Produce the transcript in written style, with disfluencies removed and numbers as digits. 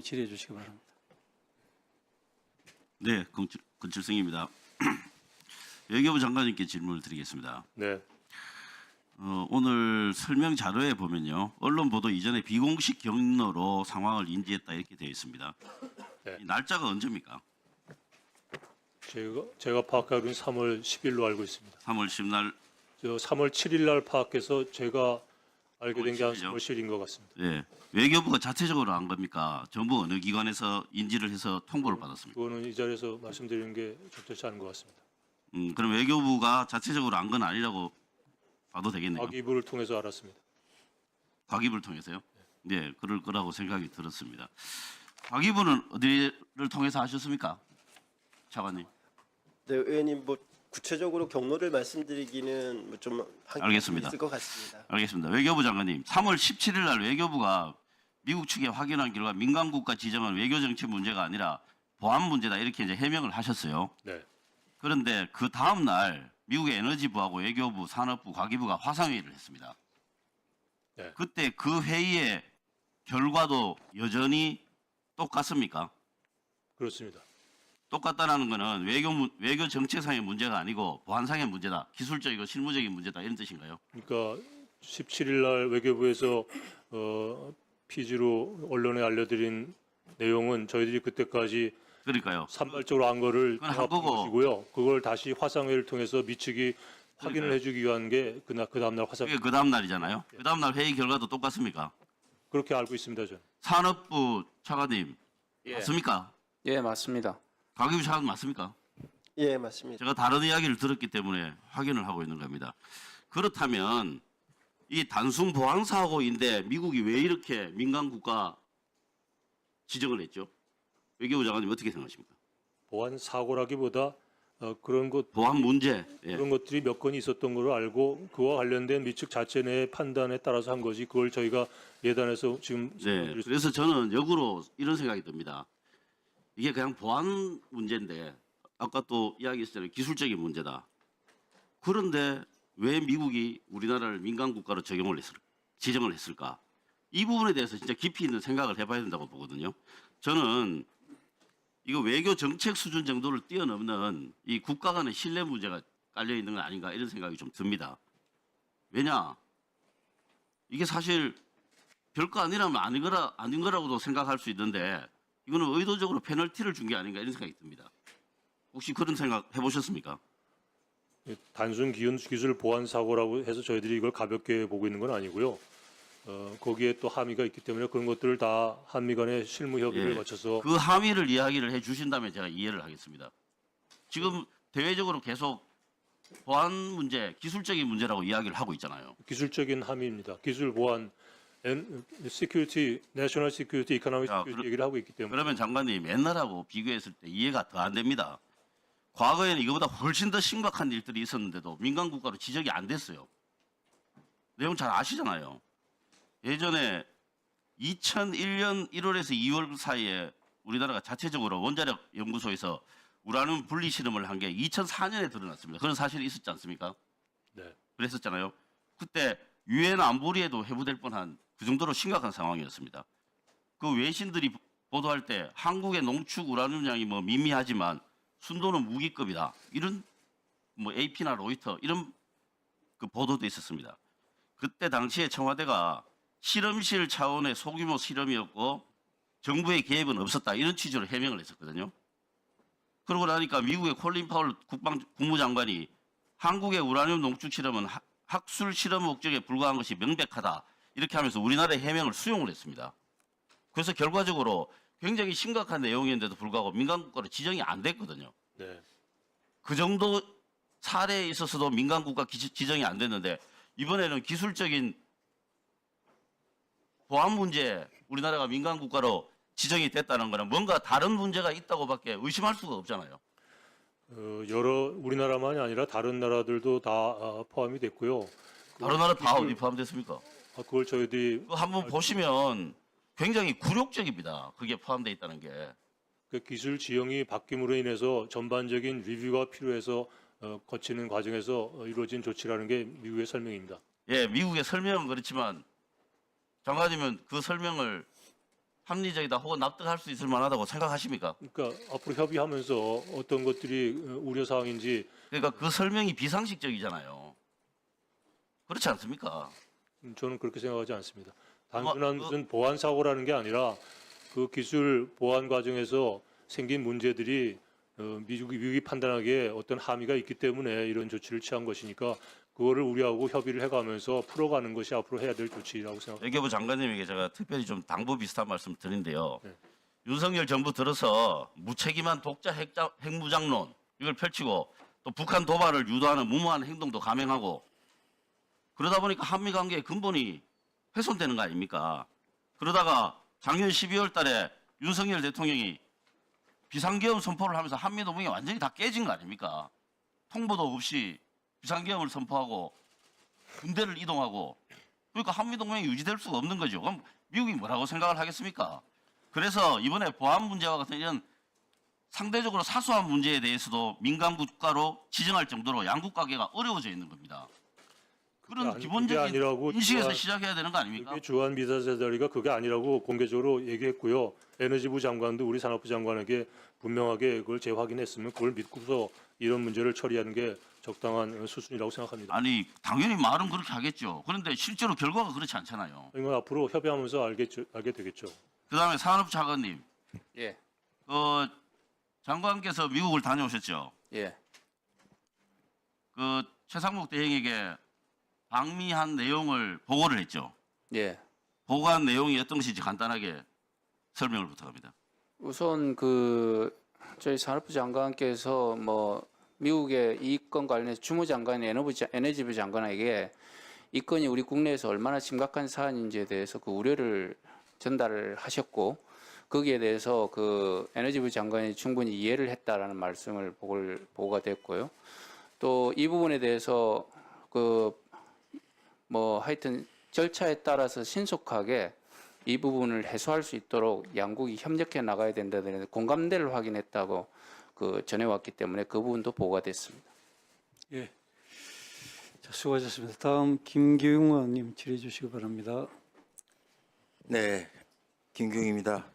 질의해 주시기 바랍니다. 네, 건칠성입니다. 외교부 장관님께 질문을 드리겠습니다. 네, 오늘 설명 자료에 보면요, 언론 보도 이전에 비공식 경로로 상황을 인지했다 이렇게 되어 있습니다. 네. 이 날짜가 언제입니까? 제가 파악하기로는 3월 10일로 알고 있습니다. 3월 10날. 저 3월 7일 날 파악해서 제가 알게 된 게 한 3월 3월 10일인 것 같습니다. 예, 외교부가 자체적으로 한 겁니까? 정부 어느 기관에서 인지를 해서 통보를 받았습니까? 그거는 이 자리에서 말씀드리는 게 적절치 않은 것 같습니다. 그럼 외교부가 자체적으로 한 건 아니라고 봐도 되겠네요. 과기부를 통해서 알았습니다. 과기부를 통해서요? 네, 그럴 거라고 생각이 들었습니다. 과기부는 어디를 통해서 하셨습니까? 차관님. 네, 의원님 뭐 구체적으로 경로를 말씀드리기는 좀 알겠습니다. 있을 것 같습니다. 알겠습니다. 외교부 장관님, 3월 17일 날 외교부가 미국 측에 확인한 결과 민간 국가 지정은 외교 정책 문제가 아니라 보안 문제다 이렇게 이제 해명을 하셨어요. 네, 그런데 그 다음 날 미국의 에너지부하고 외교부, 산업부, 과기부가 화상회의를 했습니다. 네. 그때 그 회의의 결과도 여전히 똑같습니까? 그렇습니다. 똑같다는 것은 외교 정책상의 문제가 아니고 보안상의 문제다, 기술적이고 실무적인 문제다 이런 뜻인가요? 그러니까 17일 날 외교부에서 피지로 언론에 알려드린 내용은 저희들이 그때까지 그러니까요. 산발적으로 한 거를 그건 한 거고. 것이고요. 그걸 다시 화상회의를 통해서 미측이 확인을 그러니까요. 해주기 위한 게 그 다음날 화상 그게 그 다음 날이잖아요. 그 다음 날 회의 결과도 똑같습니까? 그렇게 알고 있습니다. 저는. 산업부 차관님 맞습니까? 예, 맞습니다. 과기부 차관 맞습니까? 예, 맞습니다. 제가 다른 이야기를 들었기 때문에 확인을 하고 있는 겁니다. 그렇다면 이 단순 보안 사고인데 미국이 왜 이렇게 민간 국가 지정을 했죠? 외교부 장관님 어떻게 생각하십니까? 보안 사고라기보다 그런 보안 문제. 예. 그런 것들이 몇 건이 있었던 걸로 알고 그와 관련된 미측 자체 내 판단에 따라서 한 것이 그걸 저희가 예단해서 지금 네. 그래서 저는 역으로 이런 생각이 듭니다. 이게 그냥 보안 문제인데 아까 또 이야기했잖아요. 기술적인 문제다. 그런데 왜 미국이 우리나라를 민간 국가로 지정을 했을까? 이 부분에 대해서 진짜 깊이 있는 생각을 해봐야 된다고 보거든요. 저는 이거 외교 정책 수준 정도를 뛰어넘는 이 국가 간의 신뢰 문제가 깔려 있는 건 아닌가 이런 생각이 좀 듭니다. 왜냐? 이게 사실 별거 아니라면 아닌 거라고도 생각할 수 있는데 이거는 의도적으로 페널티를 준 게 아닌가 이런 생각이 듭니다. 혹시 그런 생각 해보셨습니까? 단순 기술 보안 사고라고 해서 저희들이 이걸 가볍게 보고 있는 건 아니고요. 거기에 또 함의가 있기 때문에 그런 것들을 다 한미 간의 실무 협의를 예. 거쳐서 그 함의를 이야기를 해 주신다면 제가 이해를 하겠습니다. 지금 대외적으로 계속 보안 문제, 기술적인 문제라고 이야기를 하고 있잖아요. 기술적인 함의입니다. 기술 보안, 시큐리티, 내셔널 시큐리티, 이코노믹 자, 시큐리티 얘기를 하고 있기 때문에 그러면 장관님 옛날하고 비교했을 때 이해가 더 안 됩니다. 과거에는 이거보다 훨씬 더 심각한 일들이 있었는데도 민간 국가로 지정이 안 됐어요. 내용 잘 아시잖아요. 예전에 2001년 1월에서 2월 사이에 우리나라가 자체적으로 원자력 연구소에서 우라늄 분리 실험을 한 게 2004년에 드러났습니다. 그런 사실이 있었지 않습니까? 네. 그랬었잖아요. 그때 유엔 안보리에도 회부될 뻔한 그 정도로 심각한 상황이었습니다. 그 외신들이 보도할 때 한국의 농축 우라늄량이 뭐 미미하지만 순도는 무기급이다. 이런 뭐 AP나 로이터 이런 그 보도도 있었습니다. 그때 당시에 청와대가 실험실 차원의 소규모 실험이었고 정부의 개입은 없었다. 이런 취지로 해명을 했었거든요. 그러고 나니까 미국의 콜린 파월 국무장관이 한국의 우라늄 농축 실험은 학술 실험 목적에 불과한 것이 명백하다. 이렇게 하면서 우리나라의 해명을 수용을 했습니다. 그래서 결과적으로 굉장히 심각한 내용인데도 불구하고 민간 국가로 지정이 안 됐거든요. 네. 그 정도 사례에 있어서도 민간 국가 지정이 안 됐는데 이번에는 기술적인 보안 문제 우리나라가 민간 국가로 지정이 됐다는 거는 뭔가 다른 문제가 있다고밖에 의심할 수가 없잖아요. 여러 우리나라만이 아니라 다른 나라들도 다 포함이 됐고요. 다른 나라 다 어디 포함됐습니까? 그걸 저희들이 그거 한번 보시면 굉장히 굴욕적입니다. 그게 포함되어 있다는 게. 그 기술 지형이 바뀜으로 인해서 전반적인 리뷰가 필요해서 거치는 과정에서 이루어진 조치라는 게 미국의 설명입니다. 예, 미국의 설명은 그렇지만 장관님은 그 설명을 합리적이다 혹은 납득할 수 있을 만하다고 생각하십니까? 그러니까 앞으로 협의하면서 어떤 것들이 우려 사항인지 그러니까 그 설명이 비상식적이잖아요. 그렇지 않습니까? 저는 그렇게 생각하지 않습니다. 아마 단순한 그- 무슨 보안 사고라는 게 아니라 그 기술 보안 과정에서 생긴 문제들이 미국이 판단하기에 어떤 함의가 있기 때문에 이런 조치를 취한 것이니까 그거를 우리하고 협의를 해가면서 풀어가는 것이 앞으로 해야 될 조치라고 생각합니다. 외교부 장관님에게 제가 특별히 좀 당부 비슷한 말씀 드린데요. 네. 윤석열 정부 들어서 무책임한 독자 핵무장론 이걸 펼치고 또 북한 도발을 유도하는 무모한 행동도 감행하고 그러다 보니까 한미 관계의 근본이 훼손되는 거 아닙니까? 그러다가 작년 12월 달에 윤석열 대통령이 비상계엄 선포를 하면서 한미 동맹이 완전히 다 깨진 거 아닙니까? 통보도 없이 비상계엄을 선포하고 군대를 이동하고 그러니까 한미 동맹이 유지될 수가 없는 거죠. 그럼 미국이 뭐라고 생각을 하겠습니까? 그래서 이번에 보안 문제와 같은 이런 상대적으로 사소한 문제에 대해서도 민간 국가로 지정할 정도로 양국 관계가 어려워져 있는 겁니다. 그런 그게 기본적인 아니라고 인식에서 주한- 시작해야 되는 거 아닙니까? 그게 주한 비서자리가 그게 아니라고 공개적으로 얘기했고요. 에너지부 장관도 우리 산업부 장관에게 분명하게 그걸 재확인했으면 그걸 믿고서 이런 문제를 처리하는 게 적당한 수순이라고 생각합니다. 아니 당연히 말은 그렇게 하겠죠. 그런데 실제로 결과가 그렇지 않잖아요. 이건 앞으로 협의하면서 알게 되겠죠. 그다음에 산업부 차관님, 예, 그 장관께서 미국을 다녀오셨죠. 예, 그 최상목 대행에게 방미한 내용을 보고를 했죠. 예. 보고한 내용이 어떤 것인지 간단하게 설명을 부탁합니다. 우선 저희 산업부 장관께서 뭐 미국의 이 건 관련해서 주무장관 에너지부 장관에게 이 건이 우리 국내에서 얼마나 심각한 사안인지에 대해서 그 우려를 전달을 하셨고 거기에 대해서 그 에너지부 장관이 충분히 이해를 했다라는 말씀을 보고가 됐고요. 또 이 부분에 대해서 하여튼 절차에 따라서 신속하게 이 부분을 해소할 수 있도록 양국이 협력해 나가야 된다는 공감대를 확인했다고 전해왔기 때문에 그 부분도 보고가 됐습니다. 예. 자, 수고하셨습니다. 다음 김기웅 의원님 질의해 주시기 바랍니다. 네, 김경입니다.